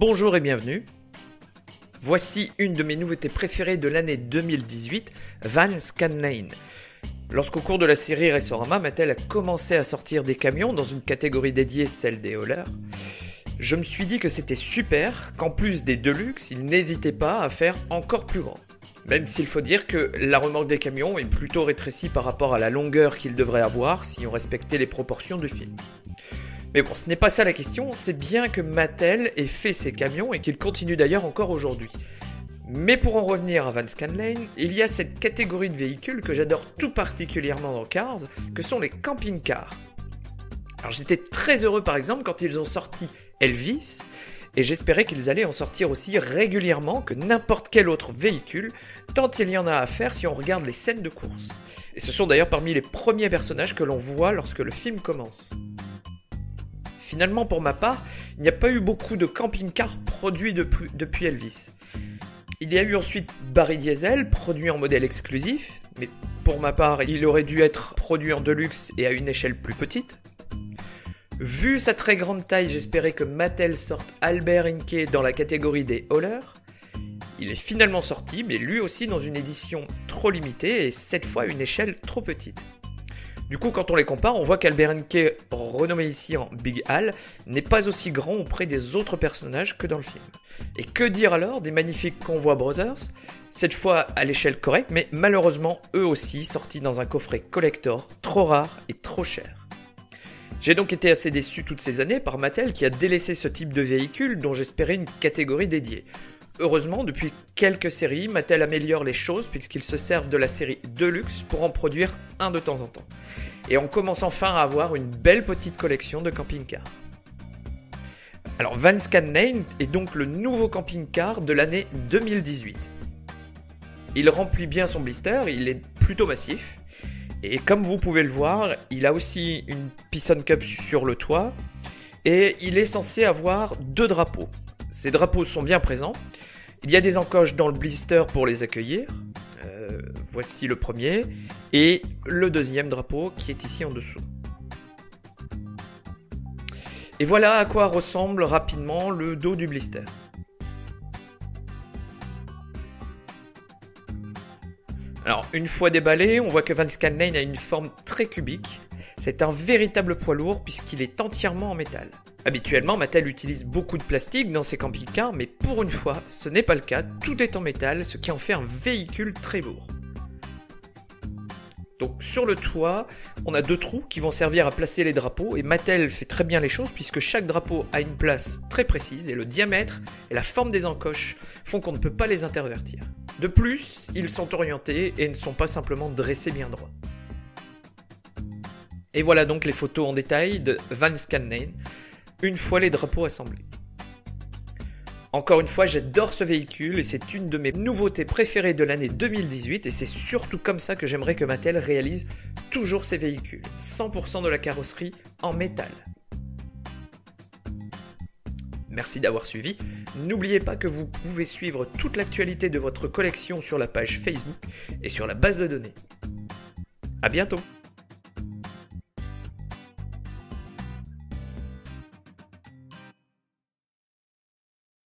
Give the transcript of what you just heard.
Bonjour et bienvenue. Voici une de mes nouveautés préférées de l'année 2018, Van Scanlane. Lorsqu'au cours de la série Restorama, Mattel a commencé à sortir des camions dans une catégorie dédiée, celle des haulers, je me suis dit que c'était super qu'en plus des Deluxe, ils n'hésitaient pas à faire encore plus grand. Même s'il faut dire que la remorque des camions est plutôt rétrécie par rapport à la longueur qu'ils devraient avoir si on respectait les proportions du film. Mais bon, ce n'est pas ça la question, c'est bien que Mattel ait fait ces camions et qu'il continue d'ailleurs encore aujourd'hui. Mais pour en revenir à Van Scanlane, il y a cette catégorie de véhicules que j'adore tout particulièrement dans Cars, que sont les camping-cars. Alors j'étais très heureux par exemple quand ils ont sorti Elvis, et j'espérais qu'ils allaient en sortir aussi régulièrement que n'importe quel autre véhicule, tant il y en a à faire si on regarde les scènes de course. Et ce sont d'ailleurs parmi les premiers personnages que l'on voit lorsque le film commence. Finalement, pour ma part, il n'y a pas eu beaucoup de camping-cars produits depuis Elvis. Il y a eu ensuite Barry Diesel, produit en modèle exclusif, mais pour ma part, il aurait dû être produit en Deluxe et à une échelle plus petite. Vu sa très grande taille, j'espérais que Mattel sorte Albert Inke dans la catégorie des haulers. Il est finalement sorti, mais lui aussi dans une édition trop limitée et cette fois à une échelle trop petite. Du coup, quand on les compare, on voit qu'Albert Inke, renommé ici en Big Al, n'est pas aussi grand auprès des autres personnages que dans le film. Et que dire alors des magnifiques Convoy Brothers, cette fois à l'échelle correcte, mais malheureusement eux aussi sortis dans un coffret collector, trop rare et trop cher. J'ai donc été assez déçu toutes ces années par Mattel qui a délaissé ce type de véhicule dont j'espérais une catégorie dédiée. Heureusement, depuis quelques séries, Mattel améliore les choses puisqu'ils se servent de la série Deluxe pour en produire un de temps en temps. Et on commence enfin à avoir une belle petite collection de camping-cars. Alors Van Scanlane est donc le nouveau camping-car de l'année 2018. Il remplit bien son blister, il est plutôt massif. Et comme vous pouvez le voir, il a aussi une piston cup sur le toit. Et il est censé avoir 2 drapeaux. Ces drapeaux sont bien présents. Il y a des encoches dans le blister pour les accueillir. Voici le premier. Et le deuxième drapeau qui est ici en dessous. Et voilà à quoi ressemble rapidement le dos du blister. Alors, une fois déballé, on voit que Van Scanlane a une forme très cubique. C'est un véritable poids lourd puisqu'il est entièrement en métal. Habituellement, Mattel utilise beaucoup de plastique dans ses camping-cars, mais pour une fois, ce n'est pas le cas, tout est en métal, ce qui en fait un véhicule très lourd. Donc sur le toit, on a 2 trous qui vont servir à placer les drapeaux, et Mattel fait très bien les choses puisque chaque drapeau a une place très précise, et le diamètre et la forme des encoches font qu'on ne peut pas les intervertir. De plus, ils sont orientés et ne sont pas simplement dressés bien droit. Et voilà donc les photos en détail de Van Scanlane, une fois les drapeaux assemblés. Encore une fois, j'adore ce véhicule et c'est une de mes nouveautés préférées de l'année 2018 et c'est surtout comme ça que j'aimerais que Mattel réalise toujours ses véhicules. 100% de la carrosserie en métal. Merci d'avoir suivi. N'oubliez pas que vous pouvez suivre toute l'actualité de votre collection sur la page Facebook et sur la base de données. À bientôt!